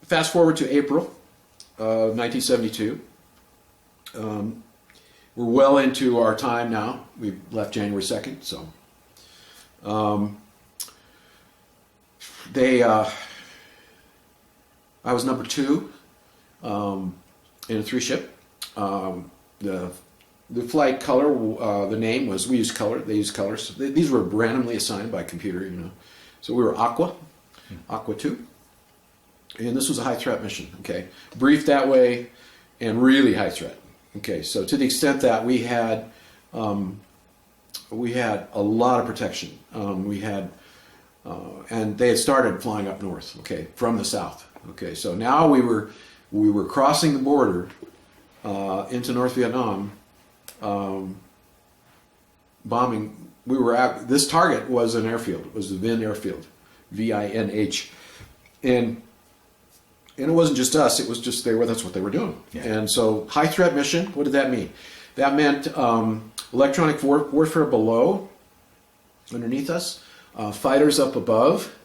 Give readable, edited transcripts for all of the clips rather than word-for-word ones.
fast forward to April of 1972. We're well into our time now. We left January 2nd, so I was number 2 in a 3-ship. The flight color, the name was, we used color, they used colors. These were randomly assigned by computer, you know. So we were Aqua 2. And this was a high threat mission, okay. Briefed that way and really high threat. Okay, so to the extent that we had a lot of protection. And they had started flying up north, okay, from the south. Okay, so now we were crossing the border into North Vietnam, bombing. We were at, this target was an airfield. It was the Vinh airfield, V-I-N-H, and it wasn't just us. It was just that's what they were doing. Yeah. And so high threat mission. What did that mean? That meant electronic warfare below, underneath us, fighters up above,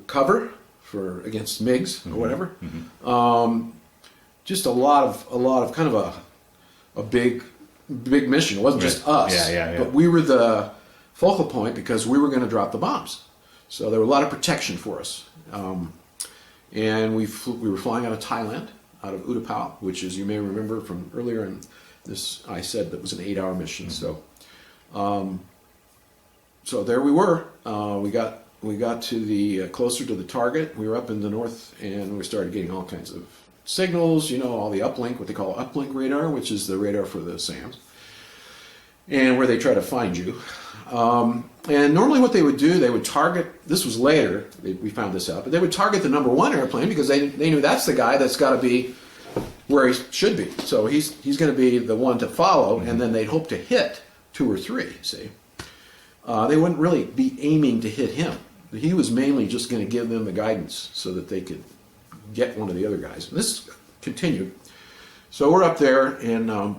cover for against MiGs or whatever. Just a lot of kind of a big mission. It wasn't just us, but we were the focal point because we were going to drop the bombs. So there was a lot of protection for us. And we were flying out of Thailand, out of Utapao, which, as you may remember from earlier in this, I said that was an 8-hour mission. So, so there we were. We got to the closer to the target. We were up in the north, and we started getting all kinds of signals. You know, all the uplink, what they call uplink radar, which is the radar for the SAMs, and where they try to find you. And normally what they would do, they would target, this was later, we found this out, but they would target the number 1 airplane because they knew that's the guy that's got to be where he should be. So he's going to be the one to follow, and then they'd hope to hit 2 or 3, see. They wouldn't really be aiming to hit him. He was mainly just going to give them the guidance so that they could get one of the other guys. And this continued. So we're up there, and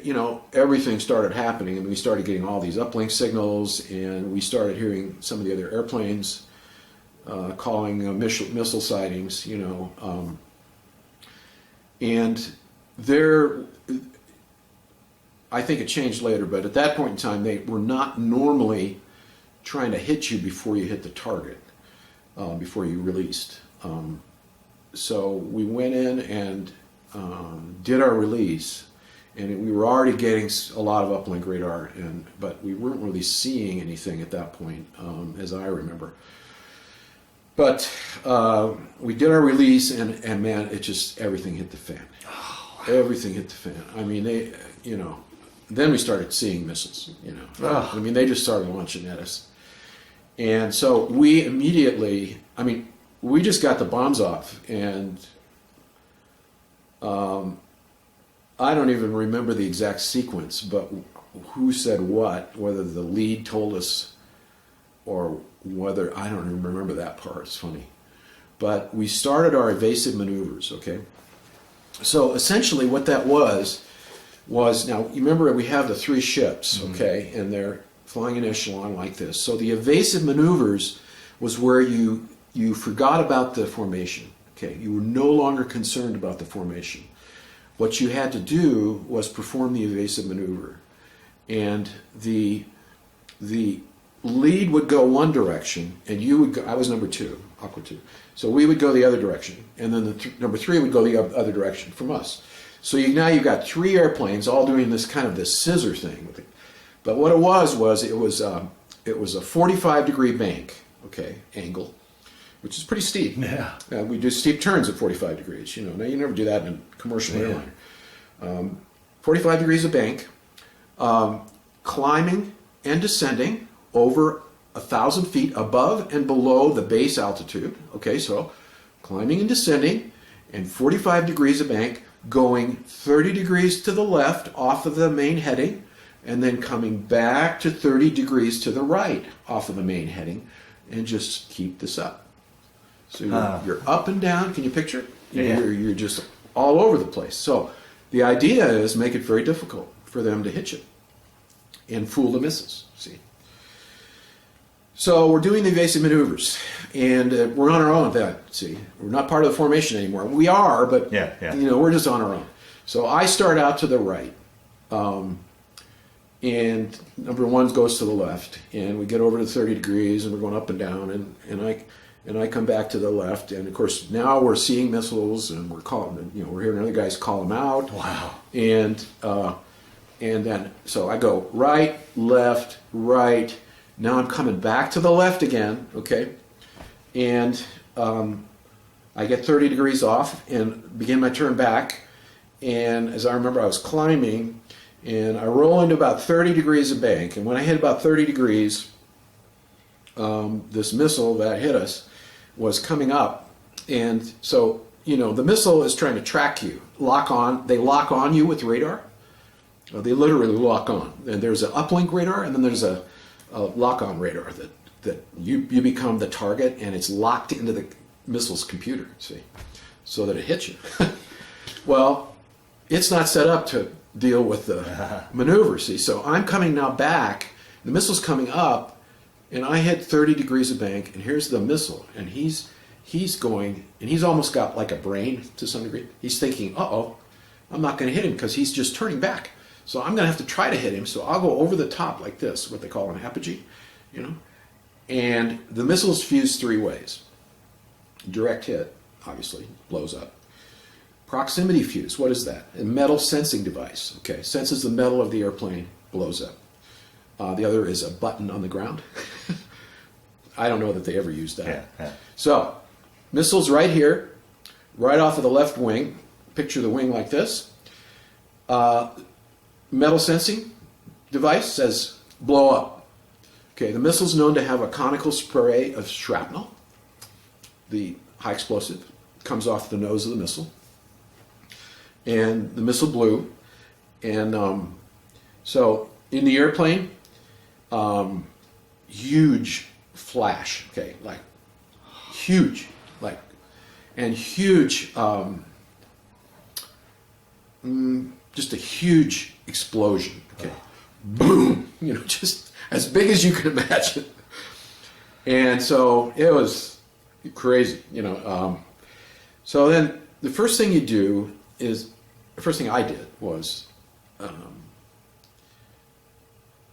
you know, everything started happening, and we started getting all these uplink signals, and we started hearing some of the other airplanes calling missile sightings, you know, and there, I think it changed later, but at that point in time, they were not normally trying to hit you before you hit the target, before you released. So we went in and did our release. And we were already getting a lot of uplink radar, but we weren't really seeing anything at that point, as I remember. But we did our release, and man, it just, everything hit the fan. Oh. Everything hit the fan. I mean, they, you know, then we started seeing missiles, you know. Oh. I mean, they just started launching at us. And so we immediately, I mean, we just got the bombs off, and I don't even remember the exact sequence, but who said what, whether the lead told us or whether, I don't even remember that part, it's funny. But we started our evasive maneuvers, okay? So essentially what that was, now you remember we have the 3 ships, okay, and they're flying in echelon like this. So the evasive maneuvers was where you forgot about the formation, okay? You were no longer concerned about the formation. What you had to do was perform the evasive maneuver, and the lead would go one direction, and you would go, I was number 2, Aqua 2, so we would go the other direction, and then the number 3 would go the other direction from us. So now you've got 3 airplanes all doing this kind of this scissor thing. But what it was it was a 45-degree bank, okay, angle, which is pretty steep. Yeah. We do steep turns at 45 degrees. You know, now you never do that in a commercial airliner. 45 degrees of bank, climbing and descending over 1,000 feet above and below the base altitude. Okay, so climbing and descending, and 45 degrees of bank, going 30 degrees to the left off of the main heading, and then coming back to 30 degrees to the right off of the main heading, and just keep this up. So you're up and down. Can you picture it? You're just all over the place. So the idea is make it very difficult for them to hit you and fool the missiles. See. So we're doing the evasive maneuvers, and we're on our own at that. See, we're not part of the formation anymore. We are, but we're just on our own. So I start out to the right, and number one goes to the left, and we get over to 30 degrees, and we're going up and down, and I come back to the left, and of course now we're seeing missiles, and we're calling, we're hearing other guys call them out. Wow. And then so I go right, left, right. Now I'm coming back to the left again, okay, and I get 30 degrees off and begin my turn back. And as I remember, I was climbing, and I roll into about 30 degrees of bank. And when I hit about 30 degrees, this missile that hit us was coming up. And so, the missile is trying to track you, they lock on you with radar. They literally lock on. And there's an uplink radar, and then there's a lock-on radar that you become the target, and it's locked into the missile's computer, see, so that it hits you. Well, it's not set up to deal with the maneuver, see. So I'm coming now back, the missile's coming up, and I hit 30 degrees of bank, and here's the missile, and he's going, and he's almost got like a brain to some degree. He's thinking, uh-oh, I'm not going to hit him because he's just turning back. So I'm going to have to try to hit him. So I'll go over the top like this, what they call an apogee, And the missile's fused three ways. Direct hit, obviously, blows up. Proximity fuse, what is that? A metal sensing device. Okay, senses the metal of the airplane, blows up. The other is a button on the ground. I don't know that they ever used that. Yeah. So, missile's right here, right off of the left wing. Picture the wing like this. Metal sensing device says blow up. Okay, the missile's known to have a conical spray of shrapnel. The high explosive comes off the nose of the missile. And the missile blew. And so in the airplane, huge flash, okay, like huge, and huge, just a huge explosion, okay, boom, just as big as you can imagine. And so it was crazy, So then the first thing I did was, and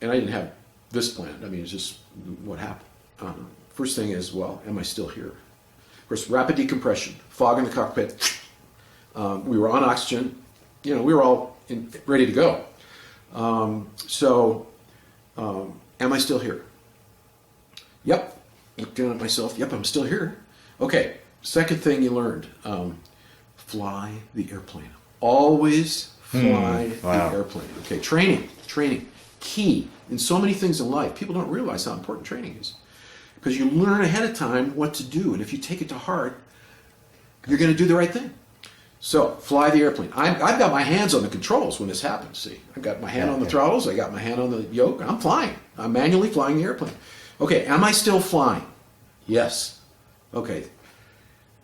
I didn't have this planned, it's just what happened. First thing is, well, am I still here? Of course, rapid decompression, fog in the cockpit. We were on oxygen, we were all ready to go. Am I still here? Yep. Looking at myself, yep, I'm still here. Okay, second thing you learned, fly the airplane. Always fly the airplane. Okay, training, key in so many things in life. People don't realize how important training is. Because you learn ahead of time what to do, and if you take it to heart, you're going to do the right thing. So, fly the airplane. I've got my hands on the controls when this happens, see. I've got my hand on the throttles, I got my hand on the yoke, I'm flying. I'm manually flying the airplane. Okay, am I still flying? Yes. Okay.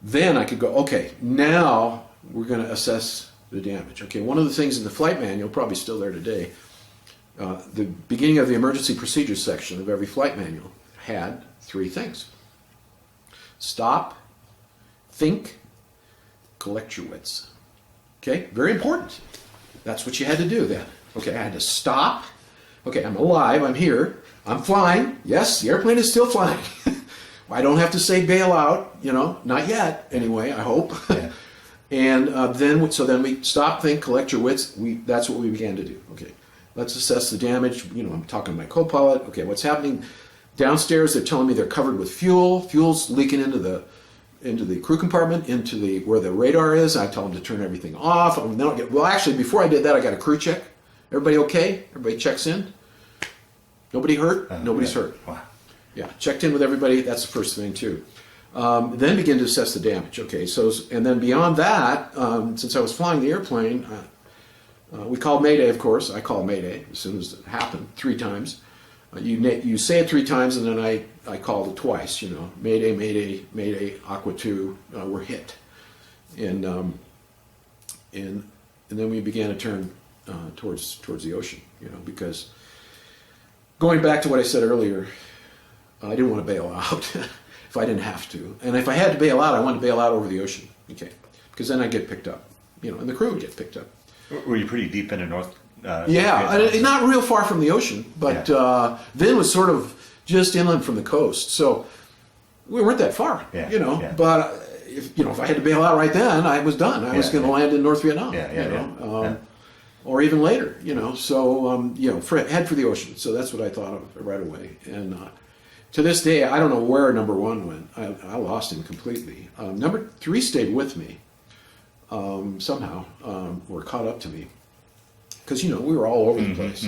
Then I could go, okay, now we're going to assess the damage. Okay, one of the things in the flight manual, probably still there today, the beginning of the emergency procedures section of every flight manual had three things. Stop, think, collect your wits. Okay, very important. That's what you had to do then. Okay, I had to stop. Okay, I'm alive, I'm here, I'm flying. Yes, the airplane is still flying. I don't have to say bail out, not yet anyway, I hope. Yeah. And then we stop, think, collect your wits. That's what we began to do. Okay, let's assess the damage. I'm talking to my co-pilot. Okay, what's happening downstairs? They're telling me they're covered with fuel. Fuel's leaking into the crew compartment, where the radar is. I tell them to turn everything off. Actually, before I did that, I got a crew check. Everybody okay? Everybody checks in. Nobody hurt? Nobody's hurt. Wow. Yeah, checked in with everybody. That's the first thing too. Then begin to assess the damage. Okay, and then beyond that, since I was flying the airplane, we called Mayday, of course. I called Mayday as soon as it happened, 3 times. You say it 3 times, and then I called it twice. Mayday, Mayday, Mayday, Aqua 2, we're hit, and then we began to turn towards the ocean. Because going back to what I said earlier, I didn't want to bail out if I didn't have to. And if I had to bail out, I wanted to bail out over the ocean, okay? Because then I'd get picked up, and the crew would get picked up. Were you pretty deep into North? Not real far from the ocean, but Vin was sort of just inland from the coast, so we weren't that far, But if I had to bail out right then, I was done. I was going to land in North Vietnam, or even later, So head for the ocean. So that's what I thought of right away. And to this day, I don't know where number 1 went. I lost him completely. Number 3 stayed with me somehow, or caught up to me, because we were all over the place.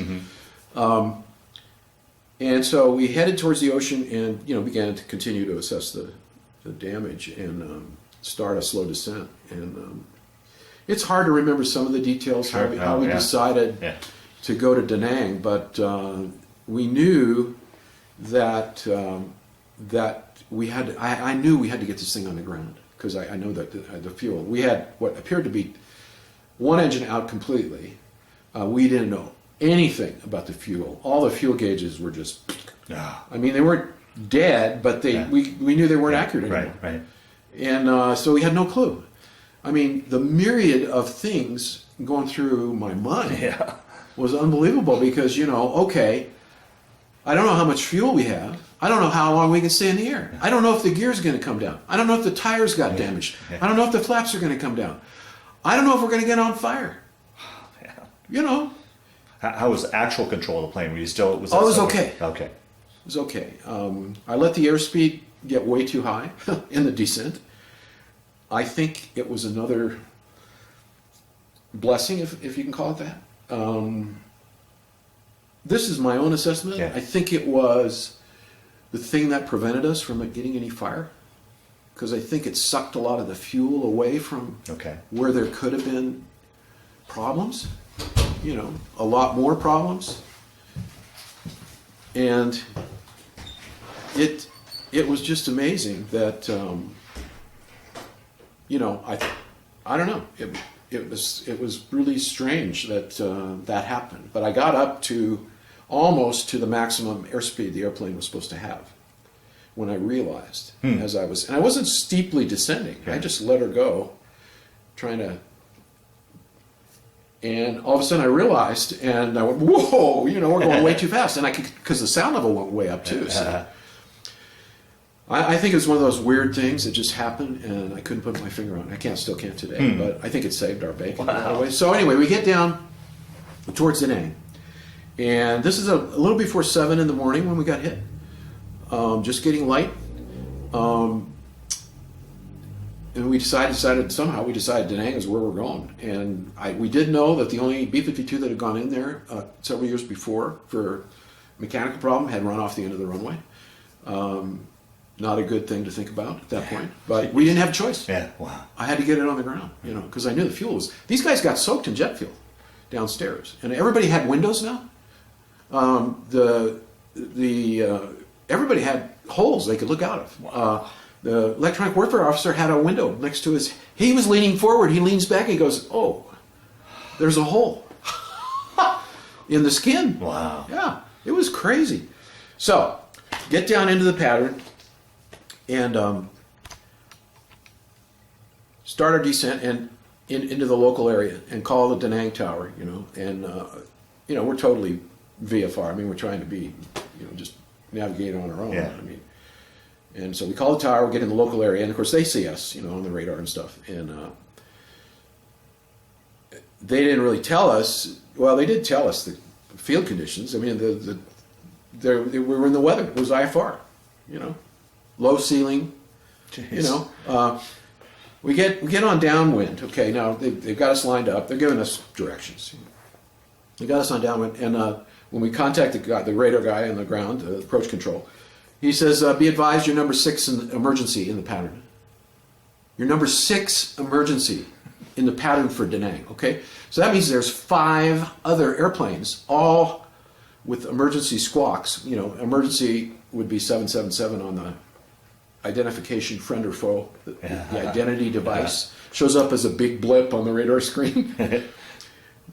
And so we headed towards the ocean and began to continue to assess the damage and start a slow descent. And it's hard to remember some of the details, how we decided to go to Da Nang, but we knew that we had. I knew we had to get this thing on the ground, because I know that the fuel. We had what appeared to be one engine out completely. We didn't know anything about the fuel. All the fuel gauges were just. I mean, they weren't dead, but we knew they weren't accurate anymore. Right. And so we had no clue. I mean, the myriad of things going through my mind was unbelievable, because okay, I don't know how much fuel we have. I don't know how long we can stay in the air. I don't know if the gear's going to come down. I don't know if the tires got damaged. I don't know if the flaps are going to come down. I don't know if we're going to get on fire. How was actual control of the plane? Were you still? It was okay. Okay. It was okay. I let the airspeed get way too high in the descent. I think it was another blessing, if you can call it that. This is my own assessment. I think it was the thing that prevented us from getting any fire, because I think it sucked a lot of the fuel away from where there could have been problems, a lot more problems. And it was just amazing that, I don't know. It was really strange that that happened. But I got up to almost to the maximum airspeed the airplane was supposed to have when I realized, and I wasn't steeply descending. I just let her go, and all of a sudden I realized, and I went, whoa, we're going way too fast. And because the sound level went way up too. So I think it was one of those weird things that just happened, and I couldn't put my finger on it. Still can't today, but I think it saved our bacon in a lot of ways. So anyway, we get down towards Da Nang, and this is a little before 7 in the morning when we got hit. Just getting light. And we decided Da Nang is where we're going. And we did know that the only B-52 that had gone in there several years before for mechanical problem had run off the end of the runway. Not a good thing to think about at that point, but we didn't have a choice. I had to get it on the ground, because I knew the fuel was. These guys got soaked in jet fuel downstairs, and everybody had windows now. Everybody had holes they could look out of. The electronic warfare officer had a window next to his. He was leaning forward. He leans back. And he goes, "Oh, there's a hole in the skin." Wow. Yeah, it was crazy. So, get down into the pattern and start our descent and into the local area and call the Da Nang Tower. And we're totally VFR. I mean, we're trying to be, just navigate on our own. I mean. And so we call the tower, we get in the local area, and of course they see us, on the radar and stuff. And they didn't really tell us. Well, they did tell us the field conditions. I mean, we were in the weather. It was IFR, low ceiling. Jeez. We get on downwind. Okay, now they've got us lined up. They're giving us directions. They got us on downwind, and when we contact the radar guy on the ground, approach control. He says, be advised, you're number 6 in emergency in the pattern. You're number 6 emergency in the pattern for Da Nang, okay? So that means there's 5 other airplanes, all with emergency squawks. Emergency would be 777 on the identification, friend or foe, the identity device. Shows up as a big blip on the radar screen.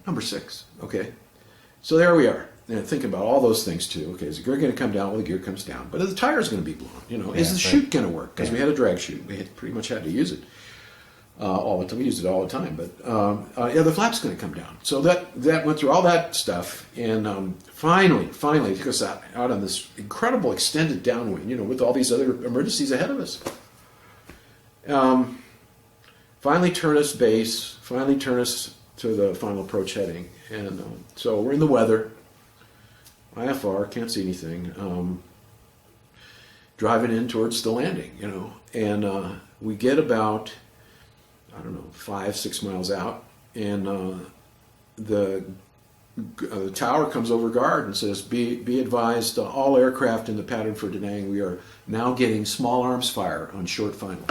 Number 6, okay? So there we are. and think about all those things too. Okay, is the gear going to come down? Well, the gear comes down, but the tire's going to be blown. You know, is the chute going to work? Because we had a drag chute, we had pretty much had to use it all the time. We used it all the time, but the flap's going to come down. So that went through all that stuff, and finally, it took us out on this incredible extended downwind. You know, with all these other emergencies ahead of us. Finally, turn us base. Finally, turn us to the final approach heading, and so we're in the weather. IFR, can't see anything. Driving in towards the landing, you know, and we get about, I don't know, 5-6 miles out, and the tower comes over guard and says, "Be advised, all aircraft in the pattern for Da Nang, we are now getting small arms fire on short final."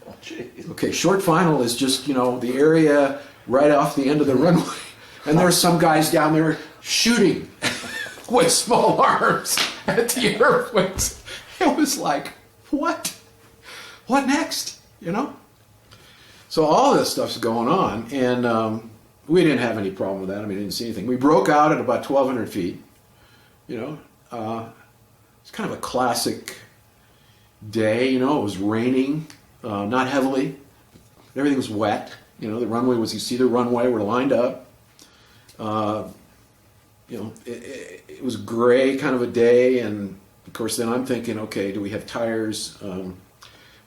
Oh, geez. Okay, short final is just, you know, the area right off the end of the runway, and there's some guys down there shooting with small arms at the airplanes. It was like, what next, you know? So all this stuff's going on, and we didn't have any problem with that. I mean, I didn't see anything. We broke out at about 1,200 feet, you know. It's kind of a classic day, you know. It was raining, not heavily. Everything was wet. You know, the runway was, you see the runway, we're lined up. You know, it was gray kind of a day, and of course then I'm thinking, okay, do we have tires?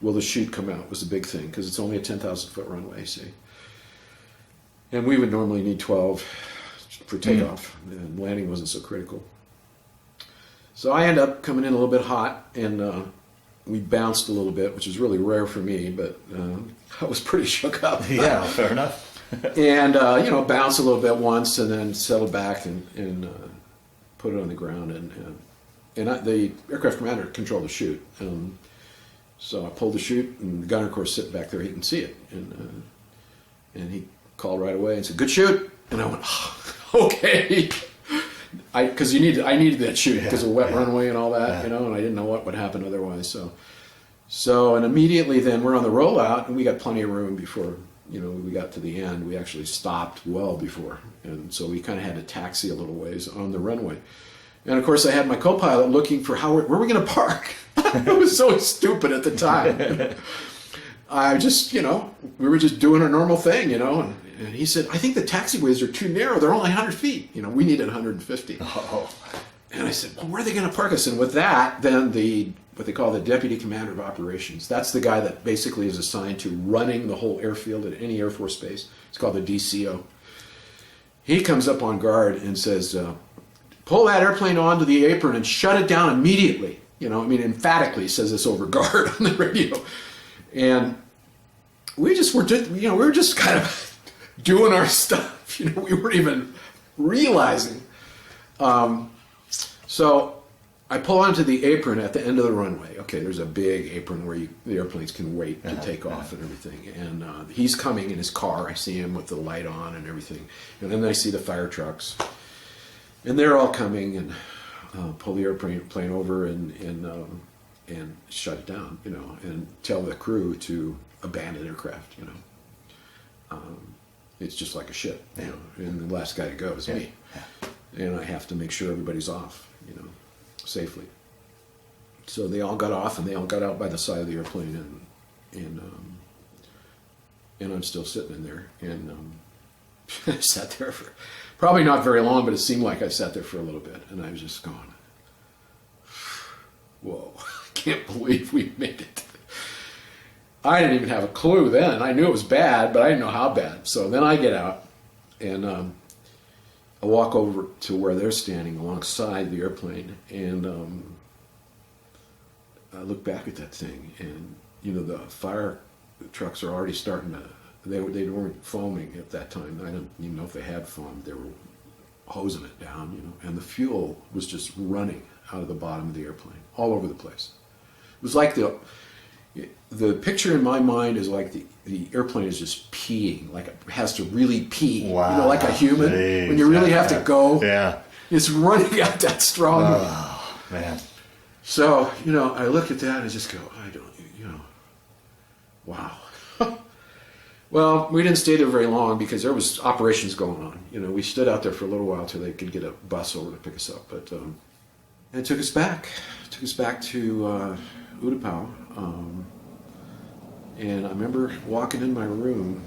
Will the chute come out was the big thing, because it's only a 10,000 foot runway, see. And we would normally need 12 for takeoff, and landing wasn't so critical. So I end up coming in a little bit hot, and we bounced a little bit, which is really rare for me, but I was pretty shook up. Yeah, fair enough. And, you know, bounced a little bit once, and then settled back and put it on the ground. And the aircraft commander controlled the chute. So I pulled the chute, and the gunner, of course, sitting back there, he can see it. And he called right away and said, "Good chute." And I went, oh, okay. Because I needed that chute because of wet runway and all that, you know, and I didn't know what would happen otherwise. So and immediately then we're on the rollout, and we got plenty of room before, you know, we got to the end. We actually stopped well before, and so we kind of had to taxi a little ways on the runway. And of course I had my co-pilot looking for where we're going to park. It was so stupid at the time. I just, you know, we were just doing our normal thing, you know, and he said, "I think the taxiways are too narrow. They're only 100 feet. You know, we needed 150. Oh. And I said, "Well, where are they going to park us?" And with that, then what they call the Deputy Commander of Operations. That's the guy that basically is assigned to running the whole airfield at any Air Force base. It's called the DCO. He comes up on guard and says, "Pull that airplane onto the apron and shut it down immediately." You know, I mean, emphatically says this over guard on the radio. And we were just kind of doing our stuff. You know, we weren't even realizing. So I pull onto the apron at the end of the runway. Okay, there's a big apron where the airplanes can wait to take off and everything. And he's coming in his car. I see him with the light on and everything. And then I see the fire trucks. And they're all coming and pull the airplane over and shut it down, you know, and tell the crew to abandon aircraft, you know. It's just like a ship, you know, and the last guy to go is me. And I have to make sure everybody's off, you know, safely. So they all got off, and they all got out by the side of the airplane, and I'm still sitting in there, and I sat there for probably not very long, but it seemed like I sat there for a little bit, and I was just going, whoa, I can't believe we made it. I didn't even have a clue then. I knew it was bad, but I didn't know how bad. So then I get out, and I walk over to where they're standing alongside the airplane, and I look back at that thing, and, you know, the fire trucks are already starting to, they weren't foaming at that time. I don't even know if they had foam. They were hosing it down, you know, and the fuel was just running out of the bottom of the airplane, all over the place. It was like the picture in my mind is like the airplane is just peeing, like it has to really pee. Wow. You know, like a human, Jeez, when you really have to go. Yeah. It's running out that strong. Oh, man. So, you know, I look at that and I just go, you know, wow. Well, we didn't stay there very long because there was operations going on. You know, we stood out there for a little while till they could get a bus over to pick us up. But and it took us back. It took us back to Utapao. And I remember walking in my room.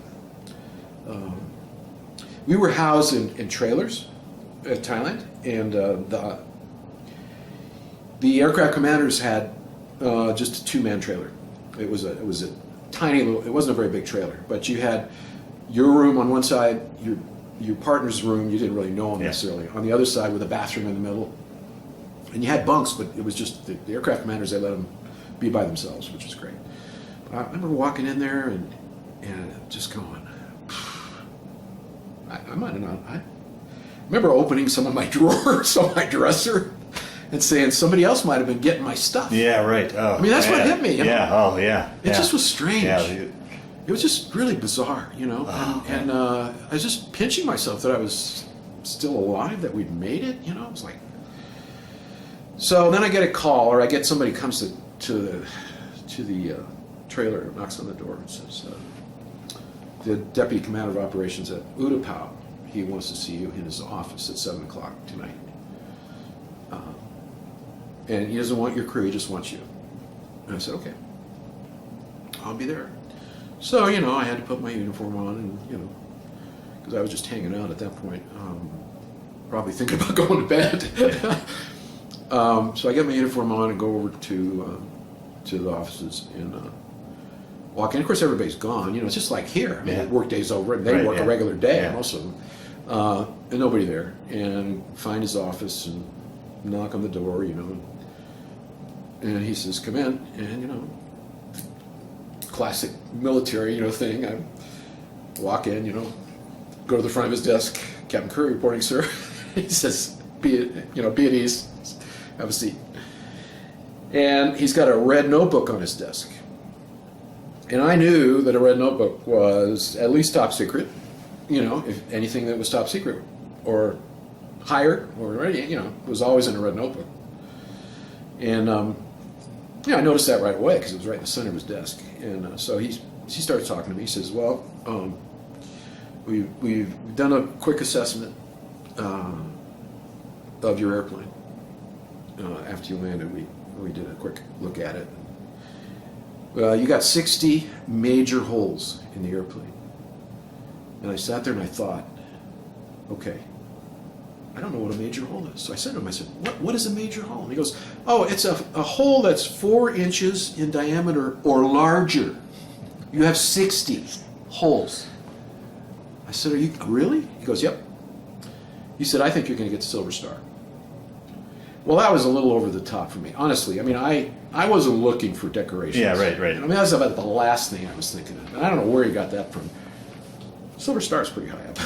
We were housed in trailers at Thailand, and the aircraft commanders had just a two-man trailer. It was a tiny little. It wasn't a very big trailer, but you had your room on one side, your partner's room. You didn't really know him necessarily. On the other side, with a bathroom in the middle, and you had bunks, but it was just the aircraft commanders. They let them be by themselves, which was great. I remember walking in there and just going. I might have not. I remember opening some of my drawers on my dresser and saying somebody else might have been getting my stuff. Yeah, right. Oh, I mean, that's what man. hit me. You know? Yeah. Oh, yeah. It just was strange. Yeah. It was just really bizarre, you know. And I was just pinching myself that I was still alive, that we'd made it. You know, I was like. So then I get a call, or I get somebody comes to the trailer, knocks on the door, and says, "The deputy commander of operations at Utapao, he wants to see you in his office at 7 o'clock tonight. And he doesn't want your crew, he just wants you." And I said, "Okay, I'll be there." So, you know, I had to put my uniform on, and, you know, because I was just hanging out at that point, probably thinking about going to bed. So I get my uniform on and go over to the offices and walk in. Of course, everybody's gone. You know, it's just like here. I mean, work day's over, and they work a regular day, most of them. And nobody there. And find his office and knock on the door, you know. And he says, "Come in." And, you know, classic military, you know, thing. I walk in, you know, go to the front of his desk. "Captain Curry reporting, sir." He says, be at ease. Have a seat." And he's got a red notebook on his desk. And I knew that a red notebook was at least top secret, you know, if anything that was top secret or higher or any, you know, was always in a red notebook. And, I noticed that right away because it was right in the center of his desk. And so he started talking to me. He says, "Well, we've done a quick assessment of your airplane. After you landed, we did a quick look at it. Well, you got 60 major holes in the airplane." And I sat there and I thought, okay, I don't know what a major hole is. So I said to him, I said, what is a major hole? And he goes, "Oh, it's a hole that's 4 inches in diameter or larger. You have 60 holes." I said, "Are you really?" He goes, "Yep." He said, "I think you're going to get the Silver Star." Well, that was a little over the top for me, honestly. I mean, I wasn't looking for decorations. Yeah, right. I mean, that's about the last thing I was thinking of. And I don't know where he got that from. Silver Star's pretty high up.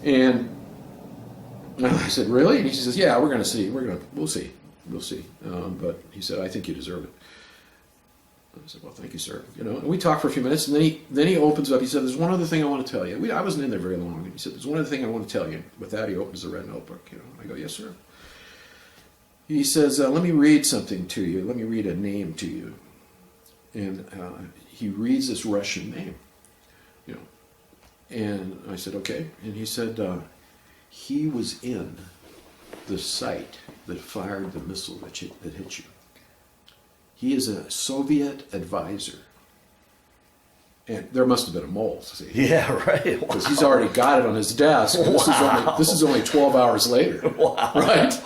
And I said, "Really?" And he says, "Yeah, we're going to see. We'll see. But he said, I think you deserve it." I said, "Well, thank you, sir." You know, and we talked for a few minutes, and then he opens up. He said, "There's one other thing I want to tell you." I wasn't in there very long. And he said, "There's one other thing I want to tell you." With that, he opens the red notebook. You know, I go, "Yes, sir." He says, "Let me read something to you. Let me read a name to you." And he reads this Russian name, you know. And I said, "Okay." And he said, "He was in the site that fired the missile that hit you. He is a Soviet advisor." And there must have been a mole. See? Yeah, right. Wow. Because he's already got it on his desk. This is only 12 hours later. Wow. Right?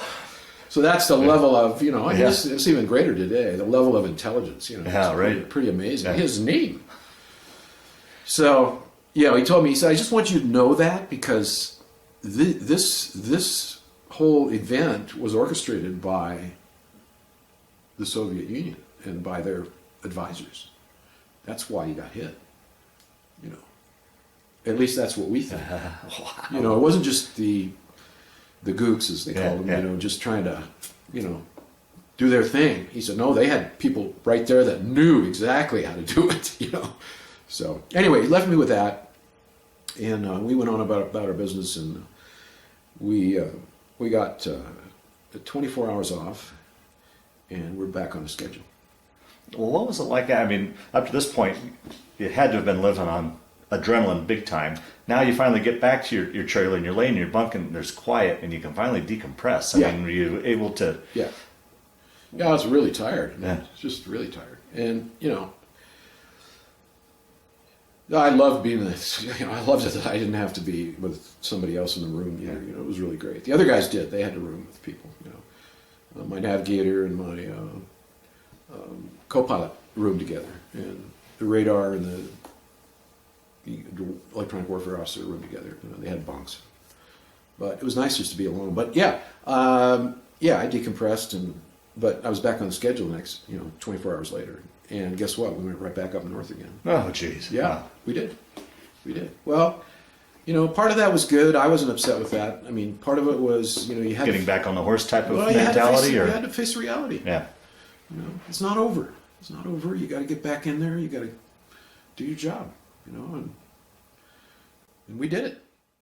So that's the level of, you know, I mean, it's even greater today, the level of intelligence, you know. Yeah, it's pretty amazing. Yeah. His name. So, yeah, he told me, he said, "I just want you to know that because this whole event was orchestrated by the Soviet Union and by their advisors. That's why you got hit, you know. At least that's what we think." Wow. You know, it wasn't just the gooks, as they called them, yeah. you know, just trying to, you know, do their thing. He said, no, they had people right there that knew exactly how to do it, you know. So anyway, he left me with that, and we went on about our business, and we got 24 hours off, and we're back on the schedule. Well, what was it like? I mean, up to this point, you had to have been living on adrenaline big time. Now you finally get back to your trailer and you're laying in your bunk and there's quiet and you can finally decompress. I Yeah. mean, were you able to? Yeah. Yeah, I was really tired. Yeah. I was just really tired. And, I loved being this. I loved it that I didn't have to be with somebody else in the room. It was really great. The other guys did. They had a room with people. My navigator and my co-pilot roomed together, and the radar and the electronic warfare officer roomed together. They had bunks, but it was nice just to be alone. But I decompressed, but I was back on the schedule the next 24 hours later. And guess what? We went right back up north again. Oh, jeez. Yeah, Wow. we did. Well, part of that was good. I wasn't upset with that. I mean, part of it was, you had Getting back on the horse type of you mentality, you had to face reality. yeah. It's not over. It's not over. You got to get back in there. You got to do your job. And we did it.